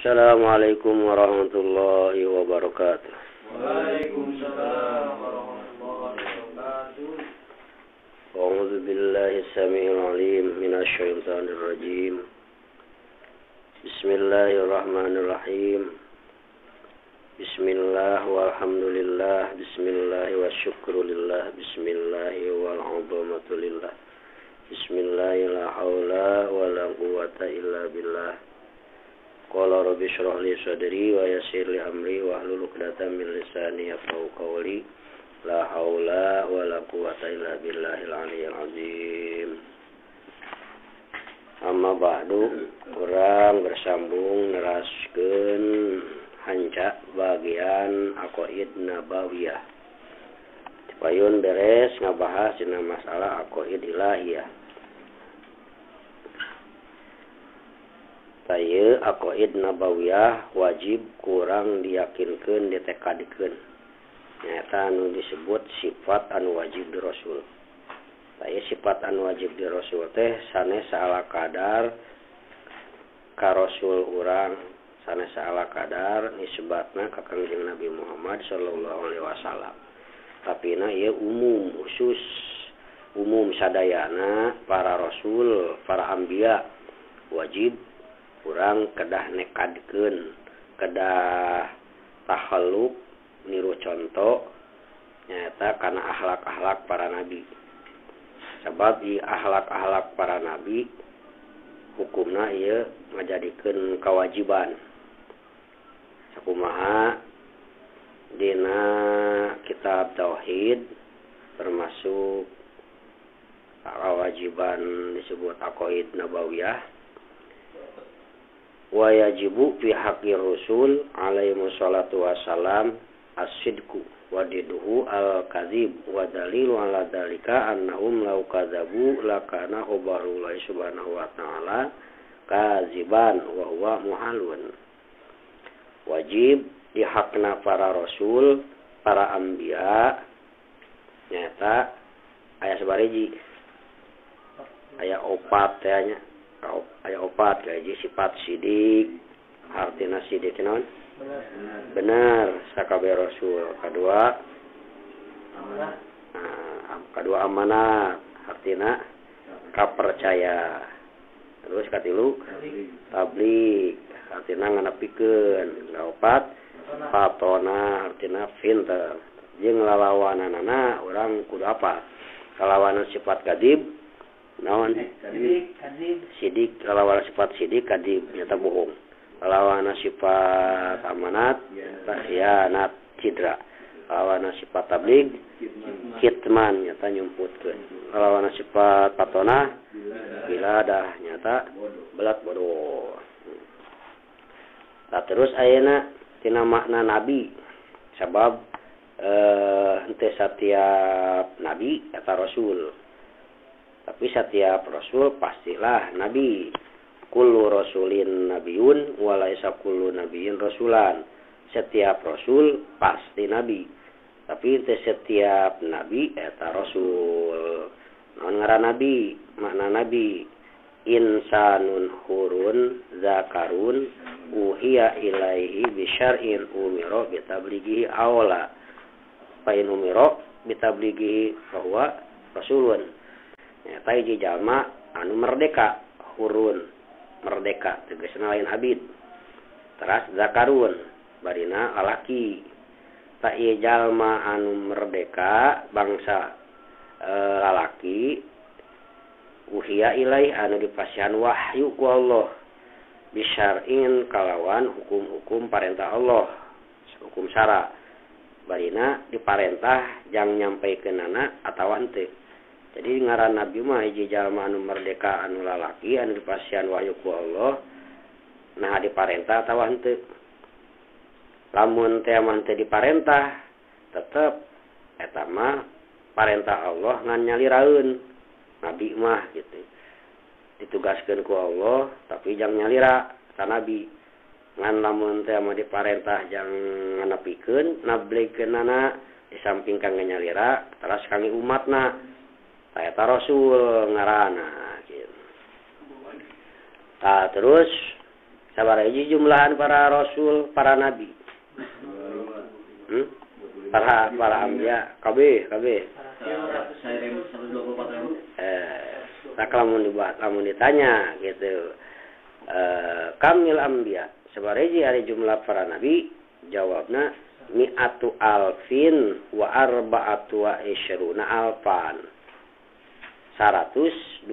Assalamualaikum warahmatullahi wabarakatuh. Waalaikumsalam warahmatullahi wabarakatuh. A'udzu billahi samii'il 'aliim minasy syaithaanir rajiim. Bismillahirrahmanirrahim. Bismillah walhamdulillah. Bismillah wa syukrulillah. Bismillah wal 'azamatu. Bismillah la haula wala quwwata illa billah. Qala rabbi shrah li sadri wa yassir li amri wa hlul 'uqdatam min lisani yafqahu qawli. La haula wala quwwata illa billahil aliyyil azim. Amma ba'du, urang bersambung neraskeun hanca bagian aqaid nabawiyah. Payun beres ngabahas dina masalah aqaid ilahiyah. Saya aqaid nabawiyah wajib kurang diyakinkeun ditekadikeun. Nyata anu disebut sifat anu wajib di Rasul. Saya sifat anu wajib di Rasul teh sanes saala kadar ka Rasul urang, sanes saala kadar nisbatna ka Kangjeng Nabi Muhammad sallallahu alaihi wasallam. Tapina ieu umum khusus umum sadayana para rasul, para anbiya wajib urang kedah nekadkeun, kedah takhalluk niru contoh nyata kana akhlak-akhlak para nabi. Sebab di akhlak-akhlak para nabi hukumna ieu ngajadikeun kewajiban. Sakumaha dina kitab tauhid termasuk kewajiban disebut aqaid nabawiyah. Wa yajibu fi haqqi rasul alaihi wassalatu wassalam as-sidqu wa diduhu al-kadzib wa dalilu ala dzalika annahum law kadzabu lakana khabarullahi subhanahu wa ta'ala kadziban wa huwa muhalun. Wajib di hakna para rasul, para anbiya nyata aya sabariji aya opat teh aya opat kaji sifat sidik, artina sidik naon? Benar sakabeh rasul. Kedua amanat. Kedua amanat, artina kapercaya. Terus katilu tabligh, artina nganepikeun. Kaopat patona, artina pinter. Jeung lalawananana urang kudu apa? Kalawanan sifat kadib naon sidik, lawan sifat sidik kadib nyata bohong. Lawan sifat amanat khianat cidra. Lawan sifat tabligh kitman nyata nyumputkeun. Lawan sifat patona biladah nyata belat bodoh. Nah, terus ayeuna tina makna nabi sabab henteu satiap nabi eta rasul. Tapi setiap rasul pastilah nabi. Kullu rasulin nabiyun wa laisa kullu nabiyyin rasulan. Setiap rasul pasti nabi. Tapi teu setiap nabi eta rasul. Naon ngaran nabi? Makna nabi insanun hurun zakarun uhiya ilaihi bi syar'in umira bi tablighihi awla. Fa in umira bi tablighihi fa huwa rasulun. Nyata hiji jalma anu merdeka, hurun, merdeka, tegasna lain abid. Teras zakarun, barina lalaki. Ta ieu jalma anu merdeka bangsa lalaki uhiya ilai anu dipasihan wahyu ku Allah bisyar'in kalawan hukum-hukum parentah Allah, hukum syara. Barina diparentah jang nyampeikeunana atawa henteu. Jadi ngaran nabi mah hiji jalma anu merdeka anu lalaki anu dipasihan wahyu ku Allah nah diparentah atawa henteu. Lamun teh mah teu diparentah tetep eta mah parentah Allah ngan nyaliraeun nabi mah gitu. Ditugaskeun ku Allah tapi jang nyalira ka nabi. Ngan lamun teh mah diparentah jang nganepikeun nabligkeunana di samping kangge nyalira teras kangge umatna. Eta rasul ngaranna gitu. Terus sabaraha jumlahan para rasul, para nabi. Para ambiya kabeh. Tak lamun ditanya gitu. Kamil ambiya sabaraha ari jumlah para nabi, jawabna mi'atu alfin wa arba'atu wa isyruna alfan. 124.000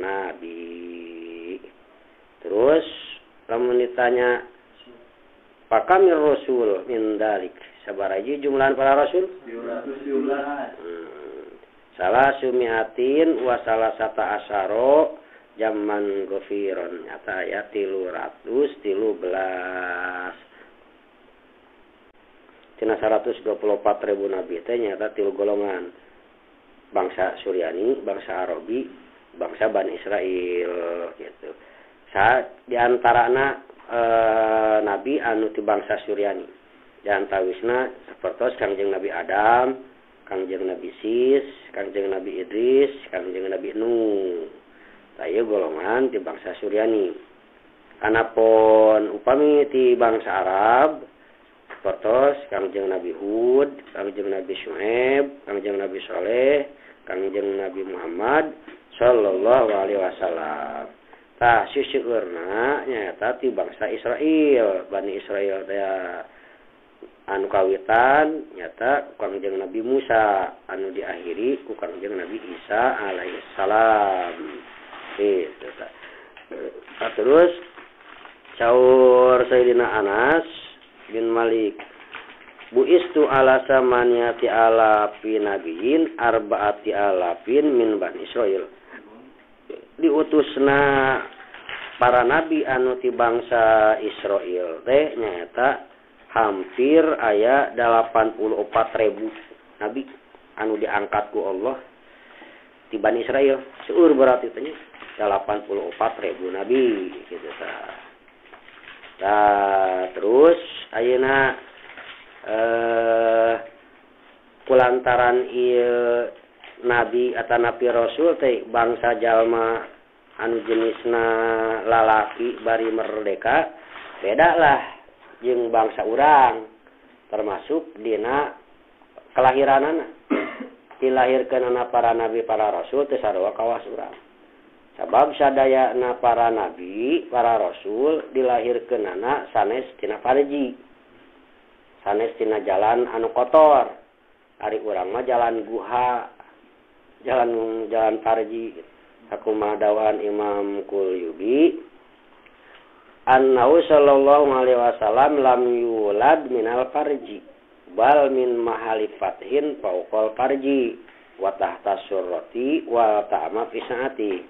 nabi. Terus lamun ditanya pakamil rasul min dalik sabaraha jumlahan para rasul? 200 jumlahan. Salah sumiatin wa salasata asyara zaman gofiron nyata ya 313. Tina 124.000 nabi teh nyata 3 golongan. Bangsa Suryani, bangsa Arabi, bangsa Bani Israel gitu. Di antarana nabi anu ti bangsa Suryani. Di antawisna sapertos Kangjeng Nabi Adam, Kangjeng Nabi Sis, Kangjeng Nabi Idris, Kangjeng Nabi Nuh. Taya golongan di bangsa Suryani. Anapun upami ti bangsa Arab, sapertos Kangjeng Nabi Hud, Kangjeng Nabi Syuaib, Kangjeng Nabi Saleh, Kangjeng Nabi Muhammad sallallahu alaihi wasallam. Tah siseueurna nyaeta ti bangsa Israel, Bani Israel teh anu kawitan nyata Kangjeng Nabi Musa, anu diakhiri ku Kangjeng Nabi Isa alaihi salam. Gitu tah. Terus saur Sayyidina Anas bin Malik, buistu ala samaniyati alafin nabiyin arba'ati alafin min Bani Israel. Diutusna para nabi anu ti bangsa Israel teh nyaeta hampir aya 84.000 nabi anu diangkat ku Allah ti Bani Israel. Seueur berarti teh 84.000 nabi gitu tah. Terus ayeuna kulantaran ieu nabi atau nabi rasul teh bangsa jalma anu jenisna lalaki bari merdeka beda lah jeung bangsa urang, termasuk dina kelahiranana. Dilahirkeunana para nabi para rasul teh sarua kawas urang. Sabab sadayana para nabi para rasul dilahirkeunana sanes tina farji, sanes tina jalan anu kotor. Ari urang mah jalan guha, jalan farji. Sakumaha dawaan Imam Qulyubi, annahu sallallahu alaihi wasallam lam yulad minal farji bal min mahali fathin fauqal farji wa tahta surrati wa ta'ama fi saati.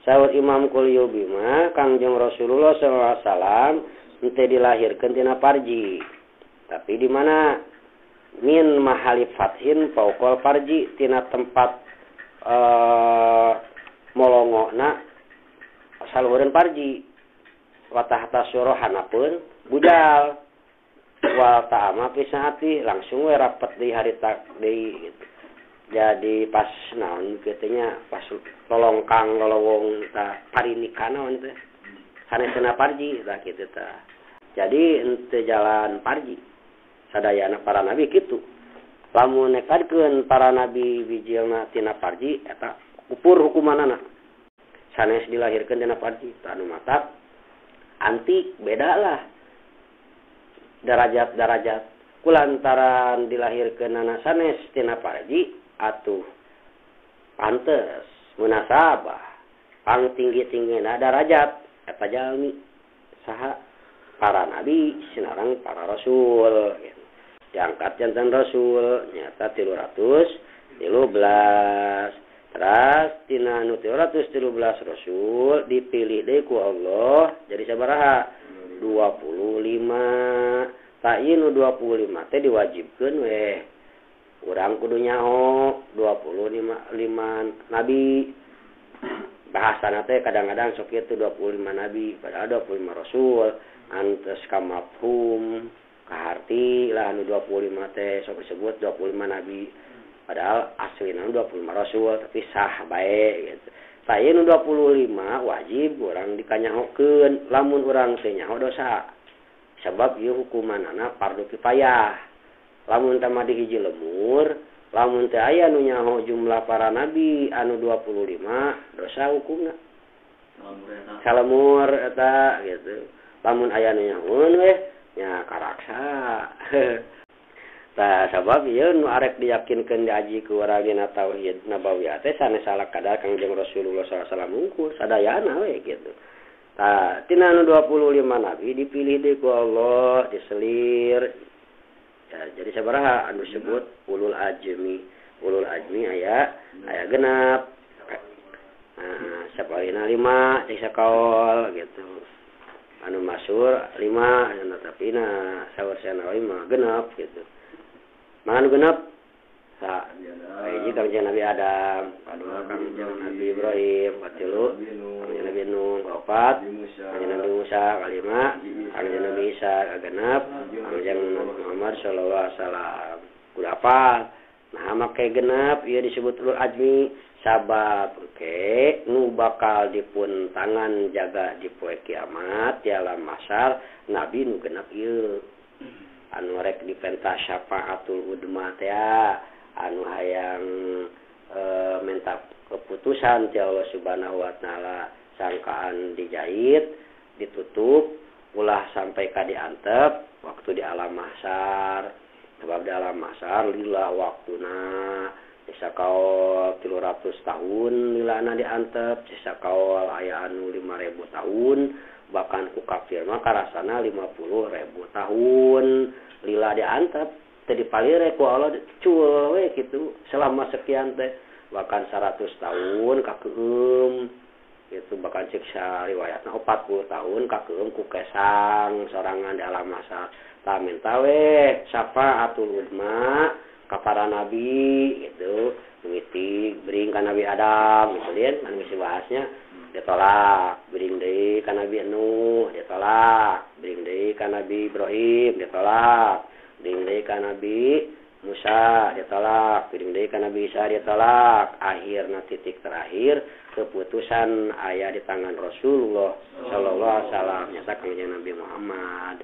Saur Imam Qulyubi mah Kangjeng Rasulullah sallallahu alaihi wasallam teu dilahirkeun tina farji, tapi di mana min mahali fathin fauqal farji, tina tempat molongona saluhureun farji, wa tahta surahanapeun budal, wa ta'ama fi saati langsung we rapet di hari deui gitu. Jadi pas naon kitu nya pas lolongkang lolowong ta parinikana naon teh sanesna farji tah kitu tah. Jadi henteu jalan farji sadayana para nabi kitu. Lamun nekadkeun para nabi bijilna tina farji eta kupur hukumanana. Sanes dilahirkeun tina farji tah anu matak antik beda lah derajat-derajat kulantaran dilahirkeunana sanes tina farji atuh pantes munasabah pang tinggi-tinggina derajat eta jalmi saha para nabi sinarang para rasul diangkat jantan rasul nyata 313. Teras tina anu 313 rasul dipilih deui ku Allah jadi sabaraha 25. Ta'inu 25 teh diwajibkeun we urang kudu nyaho 25 nabi. Bahasana teh kadang-kadang sok kitu 25 nabi padahal 25 rasul antes ka mafhum kaharti lah anu 25 teh sok disebut 25 nabi padahal aslina 25 rasul tapi sah bae gitu. Saya nu 25 wajib orang dikanyahokeun, lamun urang teu nyaho dosa. Sebab ieu hukumanana fardu kifayah. Lamun teu mah di hiji lemur, lamun teu aya nu nyaho jumlah para nabi anu 25 dosa hukumna. Salemur eta gitu. Lamun aya nu nyahoeun we nya karaksa. Tah sabab ieu nu arek diyakinkeun diaji ku urang dina tauhid nabawiyah teh sanes salah kadar Kangjeng Rasulullah sallallahu alaihi wasallam unggul sadayana we gitu. Tah tina nu 25 nabi dipilih deui ku Allah, diselir. Ya, jadi sabaraha anu disebut ulul azmi. Ulul azmi aya genep. Nah, saparina 5 cek sakaol gitu. Anu masyhur 5 anu tapi saur sanawi mah genep gitu. Mangan genep sa hiji Kangjeng Nabi Adam, kadua Kangjeng Nabi Ibrahim, katilu Kangjeng Nabi Nuh, kaopat Kangjeng Nabi Musa, kalima Kangjeng Nabi Isa, kagenep Kangjeng Nabi Muhammad sallallahu alaihi wasallam. Kudu apal. Nah, make genep ieu disebut ulul azmi sabab nu bakal dipun tangan jaga di poe kiamat di alam mahsyar nabi nu genep ieu. Anu rek dipenta syafaatul udma teh anu hayang minta keputusan ti Allah Subhanahu wa taala sangkaan dijahit ditutup ulah sampai ka diantep waktu di alam mahsyar. Sebab di alam mahsyar lila waktuna bisa kaol 300 tahun lilana diantep bisa kaol aya anu 5.000 tahun bahkan ku kafir mah karasana 50.000 tahun lila diantep teu dipalire ku Allah cuel we kitu selama sekian teh bahkan 100 tahun kakeum gitu bahkan cek riwayatna 40 tahun kakeum ku kesang sorangan di alam mahsyar tah minta we syafaatul udma ka para nabi gitu mitik bering ka Nabi Adam gitu lian anu geus dibahasnya ditolak bering deui ka Nabi Nuh ditolak bering deui ka Nabi Ibrahim ditolak bering deui ka Nabi Musa ditolak bering deui ka Nabi Isa ditolak akhirna titik terakhir keputusan aya di tangan Rasulullah sallallahu alaihi wasallam nyata Kangjeng Nabi Muhammad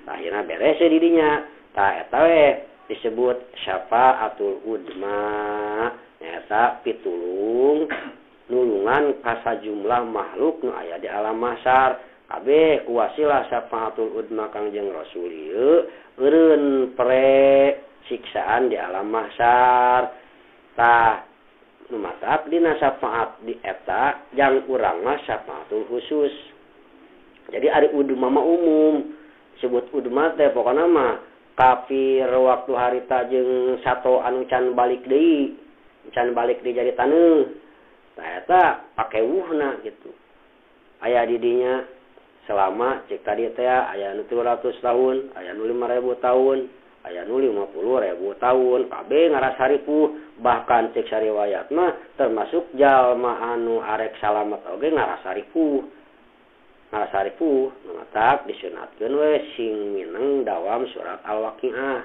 akhirna beres di dinya tah eta we disebut syafaatul udma nyata pitulung nulungan ka sajumlah makhluk nu aya di alam mahsyar kabeh ku wasilah syafaatul udma Kangjeng Rasul ieu eureun pere siksaan di alam mahsyar tah nu matak dina syafaat di eta jang urang mah syafaatul khusus jadi ari udma mah umum disebut udma teh pokona mah kafir waktu harita jeung sato anu can balik deui jadi taneuh tah eta pake wuhna gitu aya di dinya selama cek tadi teh aya nu 300 tahun aya nu 5.000 tahun aya nu 50.000 tahun kabeh ngaras haripuh bahkan cek sariwayat mah termasuk jalma anu arek salamet oge ngaras haripuh matak disunatkeun we sing mineng dawam surat Al-Waqiah.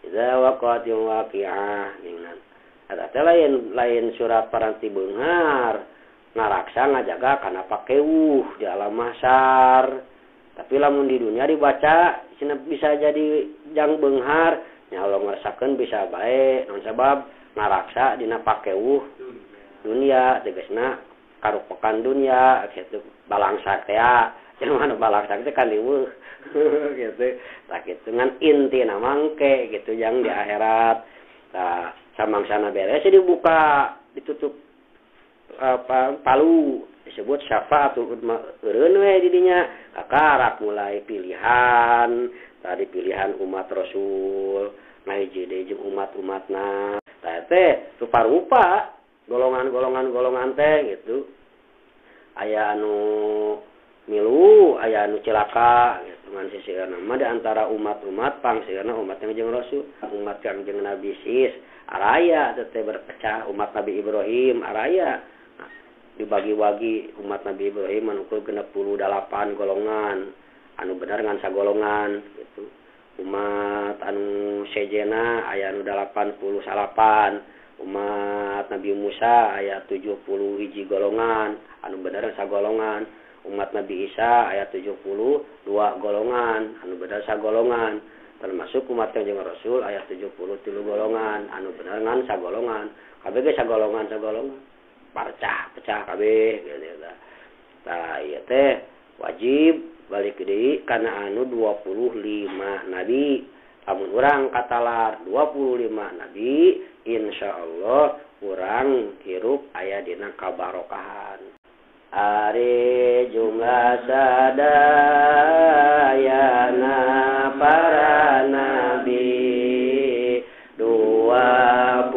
Idza waqa'atil waqi'ah ningan. Eta teh lain surat paranti beunghar ngaraksa ngajaga kana pakeuh di alam mahsyar. Tapi lamun di dunia dibaca cenah bisa jadi jang beunghar nya Allah ngarasakeun bisa bae naon sabab ngaraksa dina pakeuh dunia tegasna karupakan dunia gitu balangsa teh jangan anu balangsa teh kan liweuh gitu tah kitu ngan intina mangke gitu yang di akhirat tah samangsana beres dibuka ditutup palu disebut syafaatul udma eureun we di dinya kakarak mulai pilihan tadi pilihan umat Rasul nah hiji deui jeung umat-umatna tah teh rupa-rupa golongan teh gitu aya anu milu aya anu cilaka gitu ngan sisieuna mah di antara umat-umat pangsieuna umat Kangjeng Rasul umat Kangjeng Nabi Sis araya teh berpecah umat Nabi Ibrahim araya nah, dibagi-bagi umat Nabi Ibrahim anu 68 golongan anu bener ngan sagolongan gitu umat anu sejena aya anu 88 Umat Nabi Musa aya 70 hiji golongan, anu bener sagolongan. Umat Nabi Isa aya 72 golongan, anu bener sagolongan. Termasuk umat Kanjeng Rasul aya 73 golongan, anu bener ngan sagolongan. Kabeh ge sagolongan. Pecah kabeh gitu. Tah ieu teh wajib balik deui kana anu 25 nabi. Lamun urang katalar 25 nabi, insyaallah urang hirup aya dina kabarokahan. Ari jumlah sadayana para nabi 25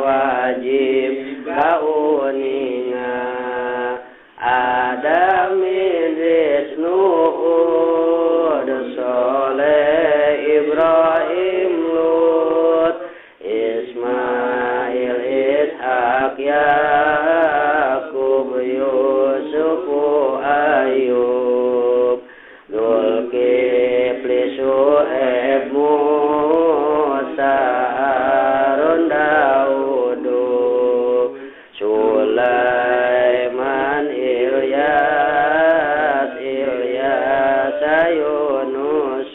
wajib kauninga Adam Idris Nuh Soleh Ibrahim Lut Ismail Ishak Yakub Yusuf Ayub Zulkifli Syuaib Musa Harun Daud Sulaiman Ilyas Yunus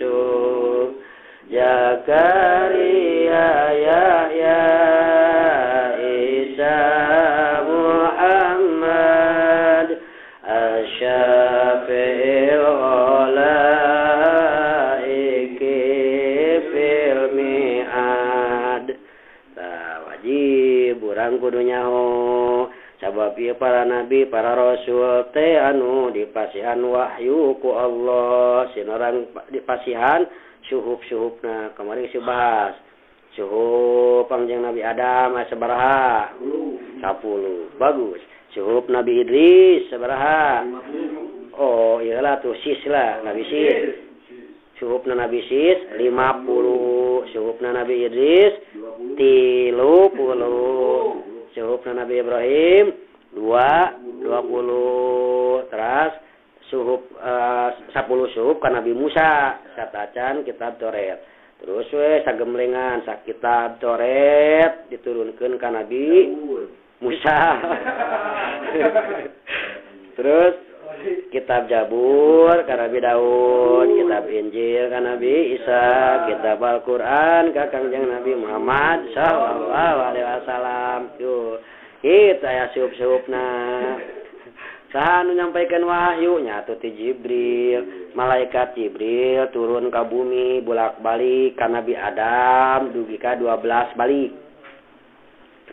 Zakaria Yahya Isa Muhammad Asy-Syafi'il Ghalaiki fil mi'ad. Tah wajib urang kudu nyaho sabab ieu para nabi para rasul teh anu dipasihan wahyu ku Allah sinorang dipasihan syuhub-syuhubna kemarin si bahas syuhub pangjang Nabi Adam sabaraha 10 bagus syuhub Nabi Idris sabaraha oh iyalah tuh sis lah Nabi sis syuhubna Nabi sis 50 syuhubna Nabi Idris 30 syuhubna Nabi Ibrahim 20 terus syuhub 10 syuhub ka Nabi Musa satacan kitab Toret terus sagemlengan sak kitab Toret diturunkeun ka Nabi Musa terus kitab Jabur ka Nabi Daud kitab Injil ka Nabi Isa kitab Al-Qur'an ka Kangjeng Nabi Muhammad sallallahu alaihi wasallam tuh kita ya syuhub-syuhubna saha anu nyampaikeun wahyu nya atuh ti Jibril malaikat Jibril turun ka bumi bolak-balik ka Nabi Adam dugi ka 12 balik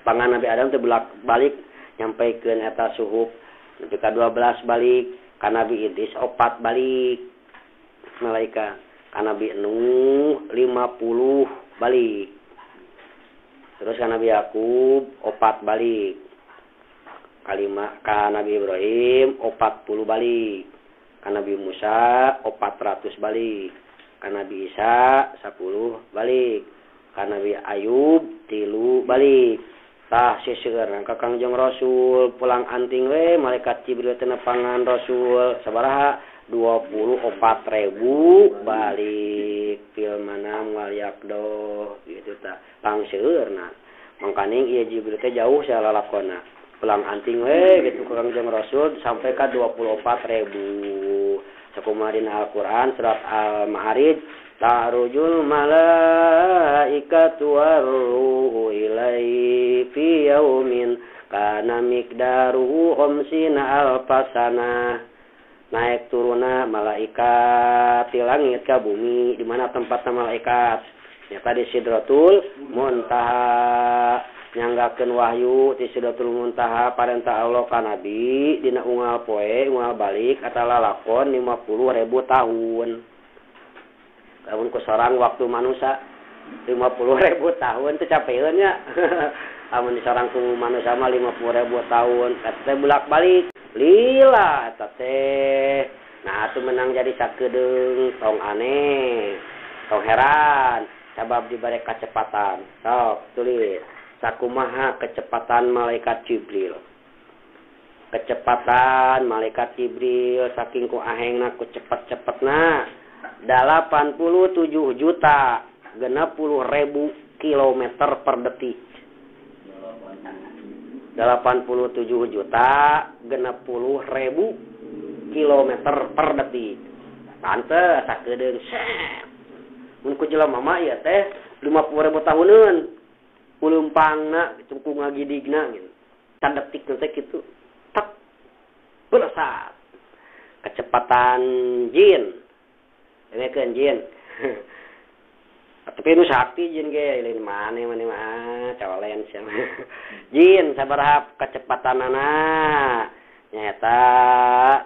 pangan Nabi Adam teh bolak-balik nyampaikeun eta syuhub dugi ka 12 balik ka Nabi Idris 4 balik malaikat ka Nabi Nuh 50 balik terus ka Nabi Yakub 4 balik kalima ka Nabi Ibrahim 40 balik ka Nabi Musa 400 balik ka Nabi Isa 10 balik ka Nabi Ayub 3 balik tah siseur ka Kangjeng Rasul pulang anting we malaikat Jibril teh nepangan Rasul sabaraha 24.000 balik fil manam wal yaqdo gitu tah pangseurna mangkaning ieu Jibril teh jauh salalakonna pulang anting we gitu ka Kangjeng Rasul sampai ka 24.000 sakumaha dina Al-Qur'an surat Al-Ma'arij ta'rujul malaikatu warruhu ilaihi fi yaumin kana miqdaruhu 50 alfasana naik turuna malaikat di langit ka bumi di mana tempatna malaikat nyata di Sidratul Muntaha nyanggakeun wahyu di Sidratul Muntaha parentah Allah ka Nabi dina unggal poe unggal balik eta lalakon 50.000 tahun lamun ku sorang waktu manusia 50.000 tahun teh capeun nya amun disorang ku manusia mah 50.000 tahun eta teh bolak-balik lila eta teh nah atuh menang jadi sakedeung tong aneh tong heran sabab dibere kecepatan sok tulis sakumaha kecepatan malaikat Jibril kecepatan malaikat Jibril saking ku ahengna ku cepet-cepetna 87.060.000 kilometer per detik. 87 juta 60.000 kilometer per detik. Pantes sakedeung set. Mun ku jelema mah ieu teh 50.000 tahuneun. Pulumpangna cukup ngagidigna gitu. Sadetik teh kitu. Tak. Belesat. Kecepatan jin. Ewekeun jin. Tapi nu sakti jin ge lain maneh mah colen sia. Jin sabaraha kecepatanana? Nyaeta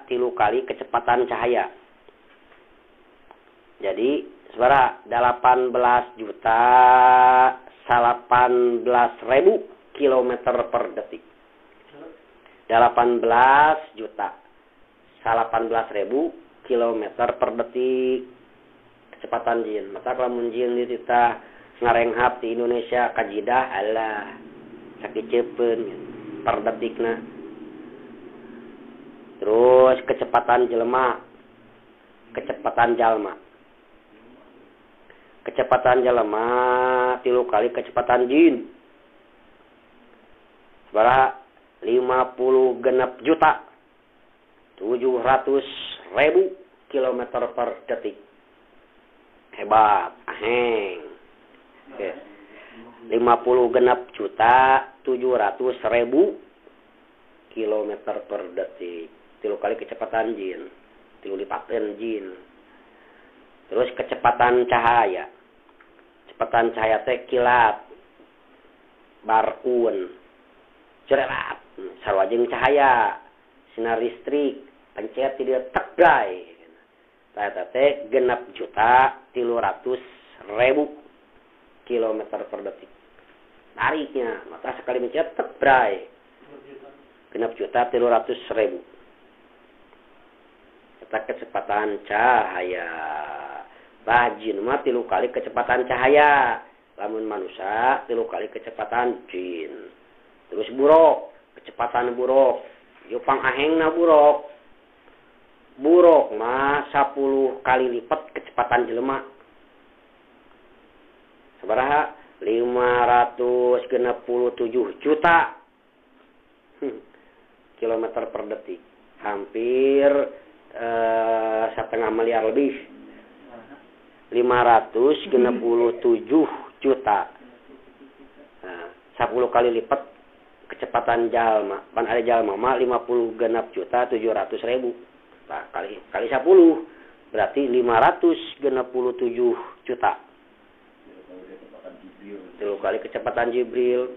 3 kali kecepatan cahaya. Jadi sabaraha 18 juta 18.000 kilometer per detik. 18 juta 18.000 kilometer per detik. Kecepatan jin. Mata lamun jin dititah ngarenghap di Indonesia kajidah alah sakicepeun per detikna. Terus kecepatan jelema. Kecepatan jalma. Kecepatan jalma 3 kali kecepatan jin. Sabaraha 50 juta 700.000 kilometer per detik. Hebat, aheng. Oke. 50 juta 700.000 kilometer per detik. 3 kali kecepatan jin. 3 lipateun jin. Terus kecepatan cahaya. Kecepatan cahaya teh kilat. Barkun. Cerelat. Sarwajeng cahaya. Sinar listrik. Pencet di dia tegay. Eta teh 6 juta 300.000 kilometer per detik. Tariknya, mata sekali mencet tegay. 6 juta 300.000. Eta kecepatan cahaya. Jin mah 3 kali kecepatan cahaya. Lamun manusia 3 kali kecepatan jin. Terus buruk, kecepatan buruk. Yupang ahengna buruk. Buruk mah 10 kali lipat kecepatan jelema. Sabaraha? 567 juta kilometer per detik. Hampir 1,5 miliar lebih. 567 juta. Nah, 10 kali lipat kecepatan jalma. Pan ada jalma mah 50 juta 700.000. Nah, kali 10 berarti 567 juta. 3 kali kecepatan Jibril.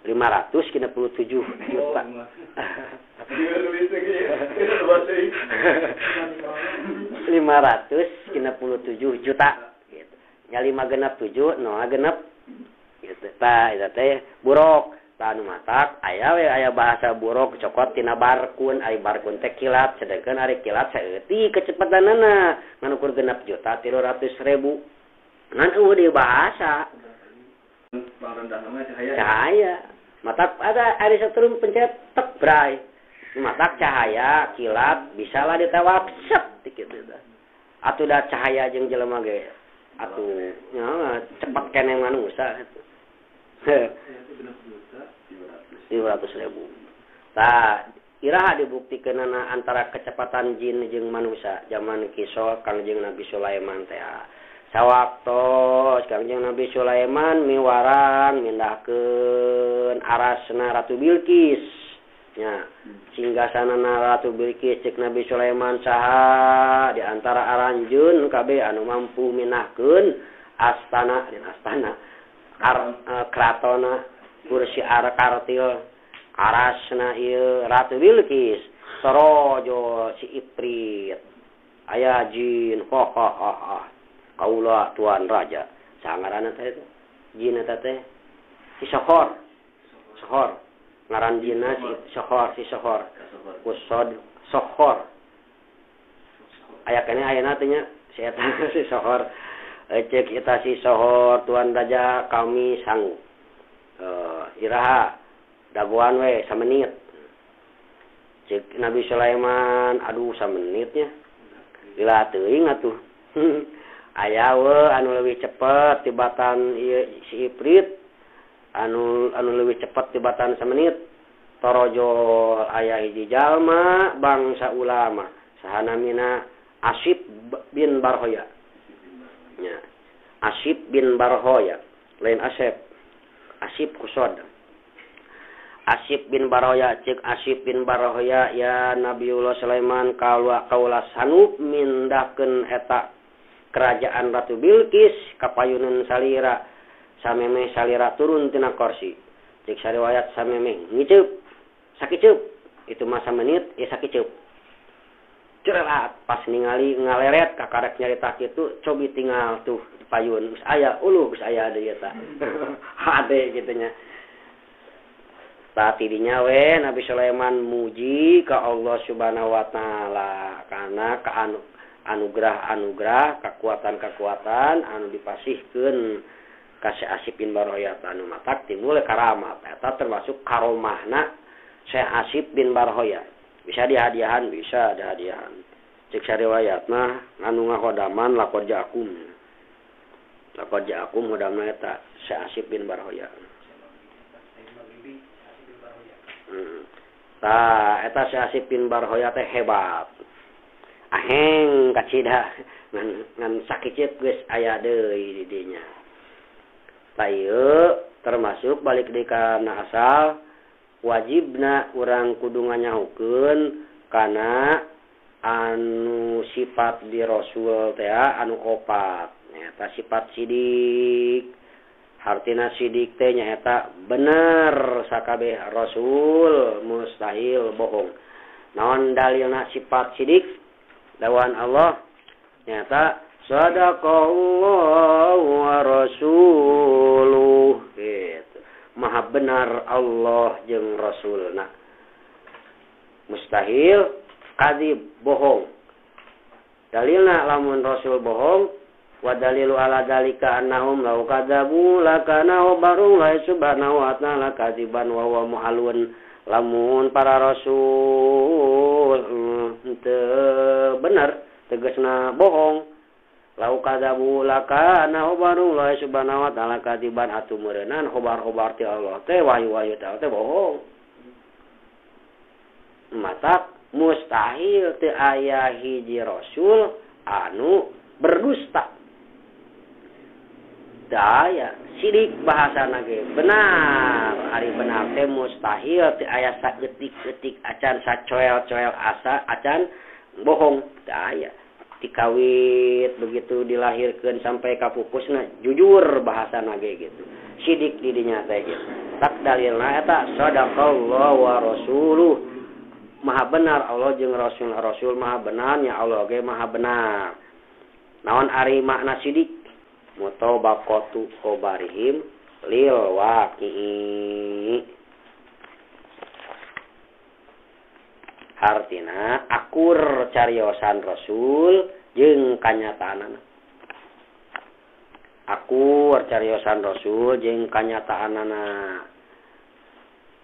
567 juta. 567 juta. Gitu. Ya 5 no genep. Gitu. Tah eta teh buruk. Anu matak aya bahasa buruk cokot tina barkun, ari barkun teh kilat, sedangkan ari kilat saeutik kecepatanana ngan ukur 6 juta 300.000. Ngan eueuh di bahasa. Rendah nama cahaya. Cahaya. Matak ada ari sateureum pencet tek bray. Matak cahaya kilat bisalah ditewak set dikit eta. Atuh da cahaya jeung jelema ge atuh nya cepat keneh manusia eta. 300.000. Tah, iraha dibuktikan antara kecepatan jin jeung manusia zaman kisah Kangjeng Nabi Sulaiman teh. Sawaktos Kangjeng Nabi Sulaiman miwarang mindahkeun arasna Ratu Bilqis. Nya, singgasanana Ratu Bilqis cek Nabi Sulaiman saha di antara aranjeun kabeh anu mampu mindahkeun astana dan astana kratona kursi kartil arasna ieu Ratu Bilqis sorojo si Ifrit aya jin kaula tuan raja sangaranna teh jin eta teh si Sohor ngaran jinna si Sohor kusod Sohor aya keneh ayeuna teh nya si eta si Sohor cek kita si Sohor tuan raja kami sanggup iraha dagoan we samenit cek Nabi Sulaiman aduh samenitnya lila teuing atuh aya we anu leuwih cepet tibatan ieu si Ifrit anu leuwih cepet tibatan samenit torojo aya hiji jalma bangsa ulama sahanamina Asyib bin Barhoya nya Asyib bin Barhoya lain Asyib Asyib kusod Asyib bin Barhoya cek Asyib bin Barhoya ya Nabiullah Sulaiman kaulas hanup mindahkeun eta kerajaan Ratu Bilqis kapayunan salira samemeh salira turun tina kursi cek sariwayat samemeh ngiceup sakiceup itu masa menit ya sakiceup cerelat pas ningali ngaleret ka karek nyarita kitu cobi tinggal tuh di payun geus aya geus aya deui eta hade kitu nya tadi dinya we Nabi Sulaiman muji ka Allah Subhanahu wa taala karena anugerah kekuatan anu dipasihkeun ka Syekh Asyib bin Barhoya anu matak timbul karamat eta termasuk karomahna Syekh Asyib bin Barhoya bisa dihadiahan cek sariwayat mah anu ngahodaman lakod jaakum hodamna eta Syekh Asyib bin Barhoya eta Syekh Asyib bin Barhoya teh hebat aheng kacida ngan sakicet geus aya deui di dinya tayeu termasuk balik deui kana asal wajibna urang kudu nganyahukeun kana anu sifat di Rasul teh anu opat eta sifat sidik artina sidik teh nyaeta bener sakabeh Rasul mustahil bohong naon dalilna sifat sidik lawan Allah nyata sadaqallahu wa rasuluh gitu. Maha benar Allah jeung Rasulna mustahil kadzib bohong dalilna lamun Rasul bohong wa dalilu ala dalika annahum law kadzabu lakana barung la subhanahu wa ta'ala kadziban wa huwa muhalun lamun para rasul teu bener tegasna bohong lau kadzabu lakana barung la subhanahu wa ta'ala kadziban atuh meureunnan khobar-khobar ti Allah teh wahyu-wahyu teh bohong matak mustahil teu aya hiji rasul anu berdusta daya sidik bahasana ge benar ari benar teh mustahil teu aya saeutik-eutik acan sacoel-coel asa acan bohong daya dikawit begitu dilahirkeun sampai ka pupusna jujur bahasana ge gitu sidik di dinya teh gitu tak dalilna eta sadaqallahu wa rasuluh maha benar Allah jeung Rasul maha benar nya Allah ge maha benar naon ari makna sidik mutabaqatu khobarihim lil waqi'i artina akur cariosan Rasul jeung kanyataanana akur cariosan Rasul jeung kanyataanana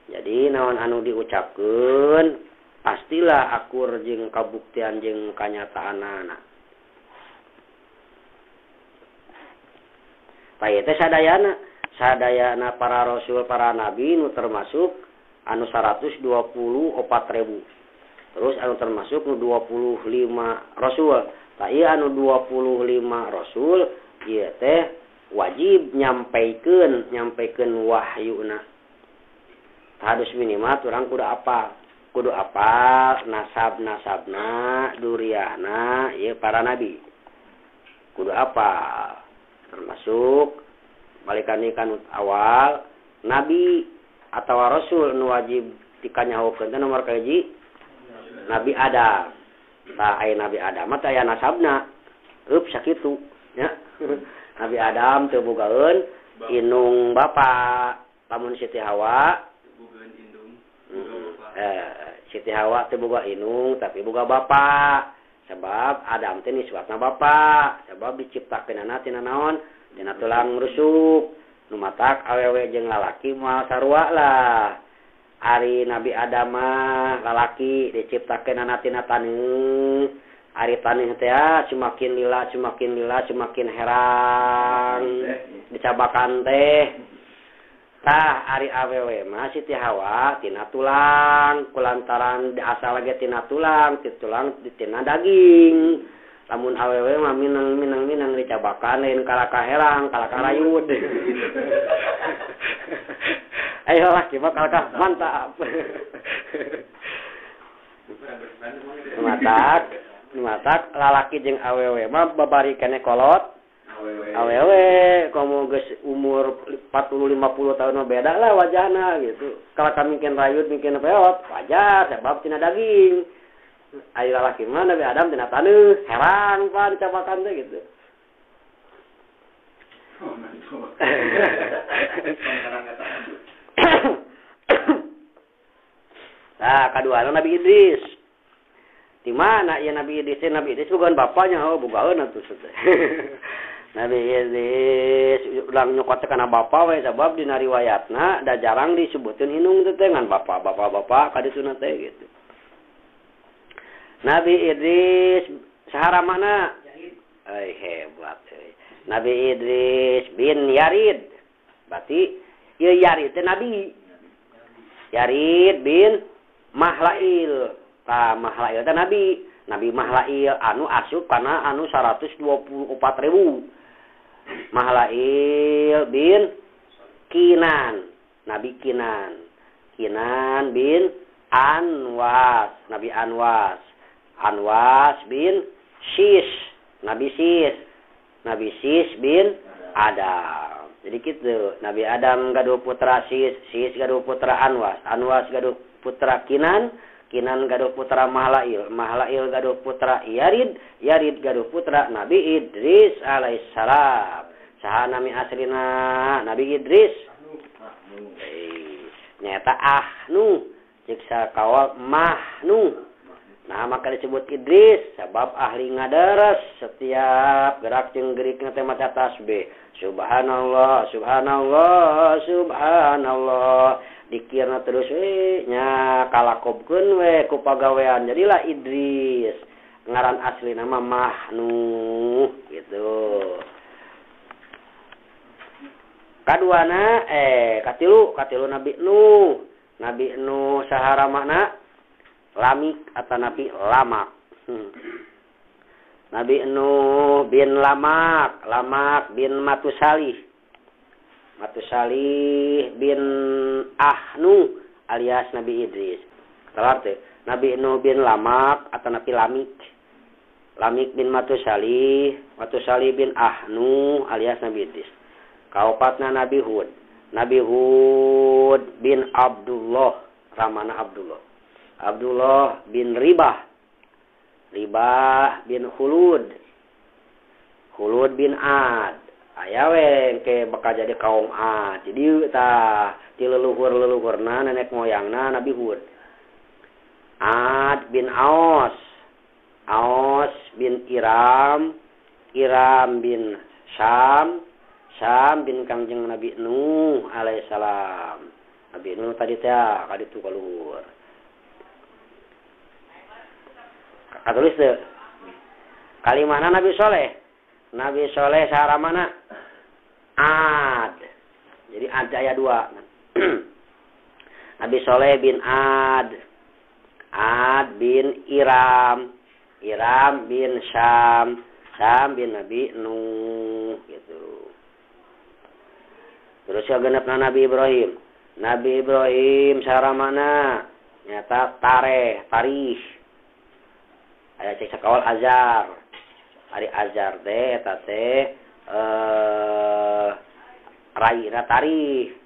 jadi naon anu diucapkeun pastilah akur jeung kabuktian jeung kanyataanana taya teh sadayana para rasul para nabi nu termasuk anu 124.000 terus anu termasuk nu 25 rasul taya anu 25 rasul ieu teh wajib nyampaikeun wahyuna harus minimal urang kudu apal nasabna duriana ieu para nabi kudu apal termasuk balikan kanut awal nabi atau rasul nu wajib dikanyahokeun teh nomor kahiji Nabi Adam tah aya Nabi Adam teh aya nasabna sakitu nya Nabi Adam teu bogaeun indung bapa lamun Siti Hawa bogaeun indung Siti Hawa teu boga indung tapi boga bapa sebab Adam teh nisbatna bapa sebab diciptakeunana tina naon tina tulang rusuk nu matak awewe jeung lalaki moal sarua lah ari Nabi Adam mah lalaki diciptakeunana tina taneuh Ari taneuh teh semakin lila semakin herang dicabakan teh. Tah ari awewe mah Siti Hawa tina tulang kulantaran asal lagi tina tulang tina daging. Lamun awewe mah minang dicabakan lain kalaka herang kalaka rayud. Ayo lah kita kalaka mantap. Matak lalaki jeung awewe mah babarikane kolot. Awewe kamu geus umur 40-50 tahun mah beda lah wajahna gitu. Kalau kami mungkin rayut mungkin peot wajar sebab tina daging. Ayo lalaki mah Nabi Adam tina taneuh herang pan dicabakan teh gitu. Nah, kaduana Nabi Idris. Di mana ya Nabi Idris? Nabi Idris bukan bapaknya, bukan atuh teh. Nabi Idris ulang nyokot kana bapa we sabab dina riwayatna da jarang disebutkeun hinung teh ngan bapak kadituna teh gitu. Nabi Idris sahara mana? Ai hebat euy. Nabi Idris bin Yarid. Berarti ieu Yarid teh nabi. Yarid bin Mahlail. Tah Mahlail teh nabi. Nabi Mahlail anu asup kana anu 124.000. Mahlail bin Kinan, Nabi Kinan. Kinan bin Anwas, Nabi Anwas. Anwas bin Sis, Nabi Sis. Nabi Sis bin Adam. Jadi gitu, Nabi Adam gaduh putra Sis, Sis gaduh putra Anwas, Anwas gaduh putra Kinan, Kinan gaduh putra Mahlail, Mahlail gaduh putra Yarid, Yarid gaduh putra Nabi Idris alaihissalam. Saha nami aslina Nabi Idris? Nyata Ahnu, cek sakawal Mahnu. Nah, maka disebut Idris sebab ahli ngadaras setiap gerak jeung gerikna teh maca tasbih. Subhanallah, subhanallah, subhanallah. Dikirna terus we nya kalakobkeun we ku pagawean. Jadilah Idris. Ngaran asli nama Mahnu gitu. Kaduana katilu Nabi Nuh. Nabi Nuh sahara makna Lamik atau Nabi Lamak. Nabi Nuh bin Lamak, Lamak bin Matusalih. Matusalih bin Ahnu alias Nabi Idris. Kelar teh. Nabi Nuh bin Lamak atau Nabi Lamik. Lamik bin Matusalih, Matusalih bin Ahnu alias Nabi Idris. Kaopatna Nabi Hud. Nabi Hud bin Abdullah, ramana Abdullah. Abdullah bin Ribah. Ribah bin Hulud. Hulud bin Ad. Aya we ke bakal jadi kaum Ad. Jadi tah ti leluhur-leluhurna nenek moyangna Nabi Hud. Ad bin Aos. Aos bin Iram. Iram bin Syam. Syam bin Kangjeng Nabi Nuh alaihissalam. Nabi Nuh tadi teh kaditu kaluhur. Katulis teh. Kalimana Nabi Soleh. Nabi Soleh sahara mana? Ad. Jadi Ad aya 2. Nabi Soleh bin Ad. Ad bin Iram. Iram bin Syam. Syam bin Nabi Nuh gitu. Terus genepna Nabi Ibrahim. Nabi Ibrahim sahara mana? Nyata tarikh. Aya cek sakawal Azar. Ari Azar teh eta teh raina tarikh.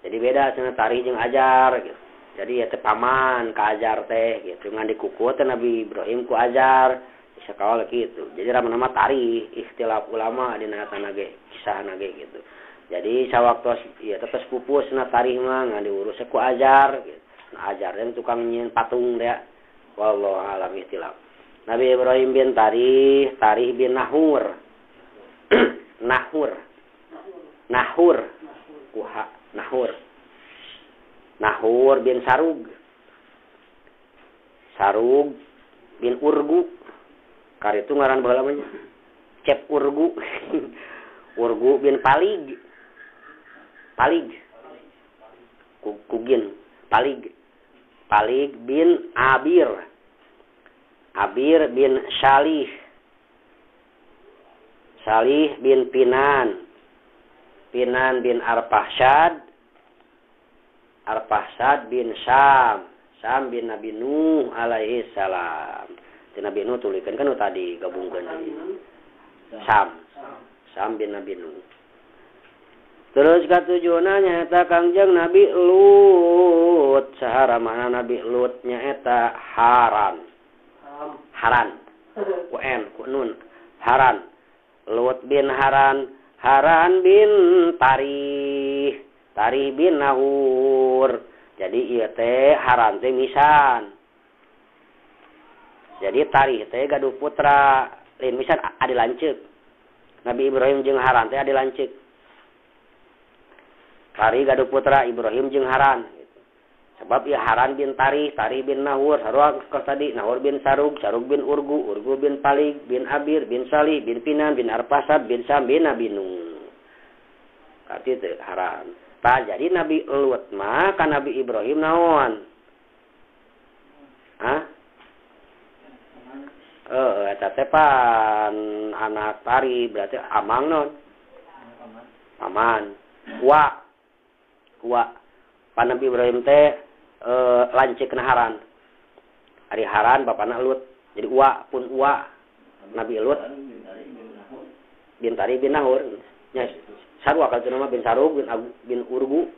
Jadi beda cenah tarikh jeung Azar gitu. Jadi eta paman ka Azar teh gitu. Ngan dikukut Nabi Ibrahim ku Azar. Sakawal kitu. Jadi nama tarikh ikhtilaf ulama dina sana ge kisahna ge gitu. Jadi sawaktu ya tetes pupusna tarikh mah ngan diurus ku Azar gitu. Nah Azar teh tukang nyieun patung teh. Wallahu a'lam ikhtilaf. Nabi Ibrahim bin Tarikh bin Nahur. Nahur. Kuha Nahur. Nahur bin Sarug bin Urgu. Kari itu ngaran baheula mah. Cep Urgu. Urgu bin Palig. Palig. Kugin. Palig. Palig bin Abir. Abir bin Salih. Salih bin Pinan. Pinan bin Arpahsad. Arpahsad bin Sam. Sam bin Nabi Nuh alaihi salam. Di Nabi Nuh tulikeun kan tadi gabungkeun deui. Sam. Sam bin Nabi Nuh. Terus katujuna nyaeta Kangjeng Nabi Lut. Sahara mana Nabi Lut nyaeta Haran. Haran. Ku N, ku Nun. Haran. Lut bin Haran. Haran bin Tarih. Tarih bin Nahur. Jadi ieu teh Haran teh misan. Jadi Tarih teh gaduh putra. Lain misan adi lanceuk. Nabi Ibrahim jeung Haran teh adi lanceuk. Tarih gaduh putra Ibrahim jeung Haran. Sebab ieu Haran bin Tarih, Tarih bin Nahur, sarua kos tadi Nahur bin Sarug, Sarug bin Urgu, Urgu bin Palig, bin Abir, bin Salih, bin Pinan, bin Arpasad, bin Sam, bin Nabi Nuh. Arti teh Haran. Tah jadi Nabi Lut mah ka Nabi Ibrahim naon? Hah? Eta teh pan anak Tarih berarti amang non. Paman. Wa pan Nabi Ibrahim teh lanceukna Haran. Ari Haran bapana Lut. Jadi pun Nabi Lut bin Tarih bin Nahur. Nya sarua ka nama bin Sarug bin Urgu.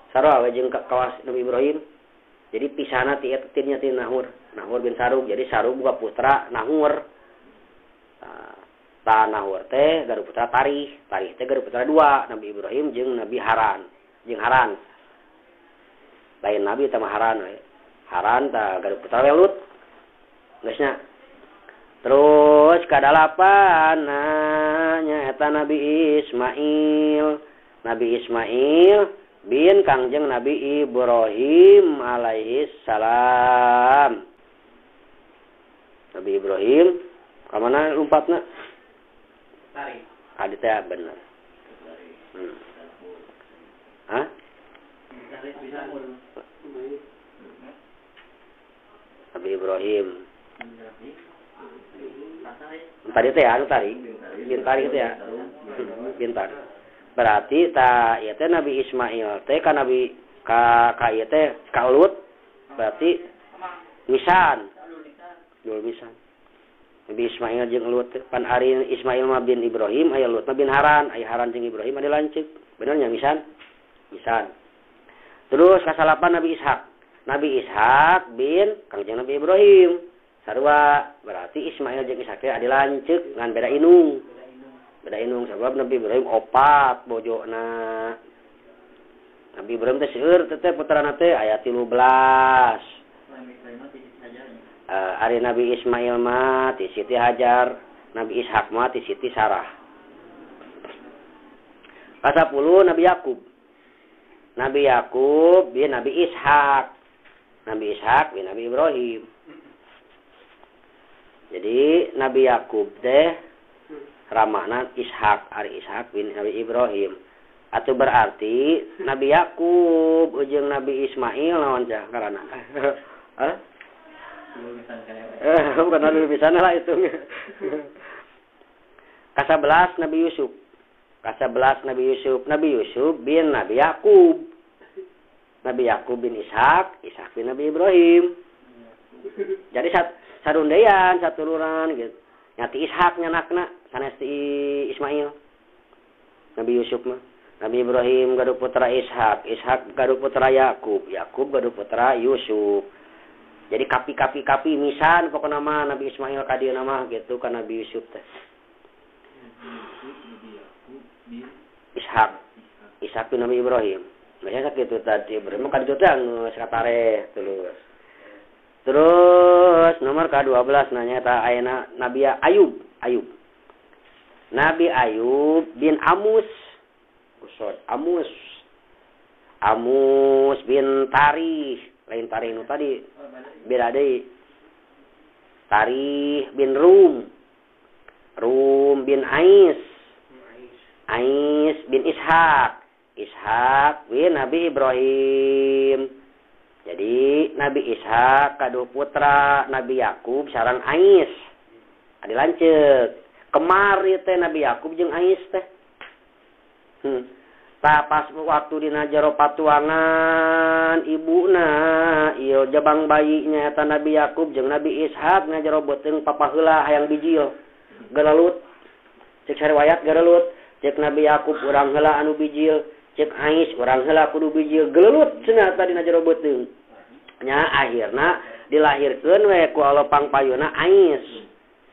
Sarua we jeung kawas Nabi Ibrahim. Jadi pisahna ti eta tinnya ti Nahur. Nahur bin Sarug. Jadi Sarug boga putra Nahur. Ta Nahur teh gaduh putra Tarih. Tarih teh gaduh putra dua, Nabi Ibrahim jeung Nabi Haran. Jeung Haran. Lain Nabi teh Haran we. Haran ta gaduh putra Lut. Geusnya. Terus kadalapan nyaeta Nabi Ismail. Nabi Ismail bin Kangjeng Nabi Ibrahim alaihi salam. Nabi Ibrahim ka mana lompatna? Tari. Adi teh bener. Hah? Nabi Ibrahim. Tadi teh anu Tari. Bin Tari teh ya. Bin Tari. Berarti ta ieu teh Nabi Ismail teh ka Nabi ka ieu teh ka Lut. Berarti misan. Dul misan. Nabi Ismail jeung Lut pan ari Ismail mah bin Ibrahim aya Lut mah bin Haran, aya Haran jeung Ibrahim ade lanceuk. Bener nya misan? Misan. Terus kasalapan Nabi Ishak. Nabi Ishak bin Kangjeng Nabi Ibrahim. Sarua berarti Ismail jeung Ishak teh ade lanceuk ngan beda inung. Beda inung sabab Nabi Ibrahim opat bojona. Nabi Ibrahim teh seueur teh putrana teh aya 13. Ari Nabi Ismail mah ti Siti Hajar, Nabi Ishak mah ti Siti Sarah. Kasapuluh Nabi Yakub. Nabi Yakub bin Nabi Ishak. Nabi Ishak bin Nabi Ibrahim. Jadi Nabi Yakub teh ramahna Ishak, ari Ishak bin Nabi Ibrahim. Atuh berarti Nabi Yakub jeung Nabi Ismail naon cah karana? Hah? Bukan Nabi bisa lah itu. Kasabelas Nabi Yusuf. Kasabelas Nabi Yusuf. Nabi Yusuf bin Nabi Yakub. Nabi Yakub bin Ishak. Ishak bin Nabi Ibrahim. Jadi sarundean, satuluran gitu. Nyati Ishak nyanakna sanes ti Ismail. Nabi Yusuf mah. Nabi Ibrahim gaduh putra Ishak. Ishak gaduh putra Yakub. Yakub gaduh putra Yusuf. Jadi kapi misan pokoknya nama Nabi Ismail kadieu nama gitu kan Nabi Yusuf teh. Ishak bin Nabi Ibrahim. Biasanya sakitu tadi Ibrahim kan itu teh anu sakatare Terus nomor ke-12 nanya ta ayeuna Nabi Ayub. Nabi Ayub bin Amus. Amus bin Tarih. Lain Tarih nu tadi beda deui. Tarih bin Rum. Rum bin Ais. Ais bin Ishak. Ishak bin Nabi Ibrahim. Jadi Nabi Ishak kaduh putra Nabi Yakub sareng Ais. Adi lanceuk. Kemari teh Nabi Yakub jeung Ais teh. Pas waktu dina jero patuangan ibuna ieu jabang bayinya eta Nabi Yakub jeung Nabi Ishak ngajero beuteung papa heula hayang bijil galelut cek riwayat galelut cek Nabi Yakub urang heula anu bijil cek Ais urang heula kudu bijil galelut cenah tadi dina jero beuteung nya akhirna dilahirkeun we ku Allah pangpayuna Ais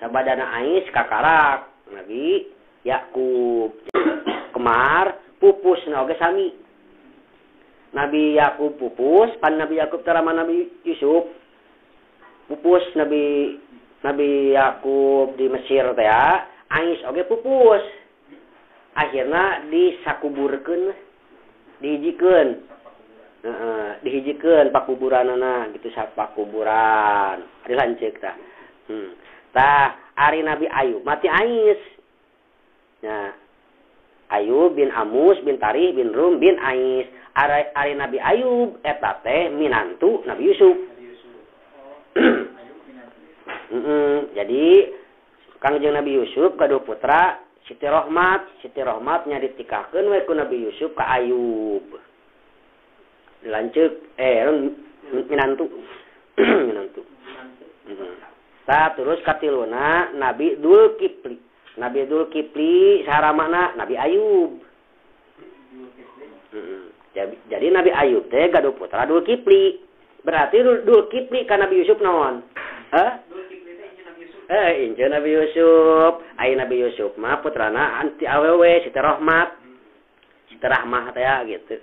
sabadana Ais kakarak Nabi Yakub kemar pupus na oge sami. Nabi Yakub pupus, pan Nabi Yakub terama Nabi Yusuf. Pupus Nabi Yakub di Mesir teh Ais oge pupus. Akhirna disakuburkeun, dihijikeun. Dihijikeun pakuburanana gitu sapakuburan. Ari lanceuk tah. Tah ari Nabi Ayub mati Ais. Nah, Ayub bin Amus bin Tarih bin Rum bin Ais. Ari Nabi Ayub eta teh minantu Nabi Yusuf. Jadi kangjeng Nabi Yusuf kaduh putra Siti Rohmat. Siti Rohmat nya ditikahkeun we ku Nabi Yusuf ka Ayub. Dilanceuk minantu. Minantu. Terus katiluna Nabi Dzulkifli. Nabi Dzulkifli saramana Nabi Ayub. Jadi Nabi Ayub teh gaduh putra Dzulkifli. Berarti Dzulkifli ka Nabi Yusuf naon? Dzulkifli teh Nabi Yusuf. Inceun Nabi Yusuf. Ai Nabi Yusuf mah putrana anti awewe Siti Rohmat. Siti Rahmah teh gitu.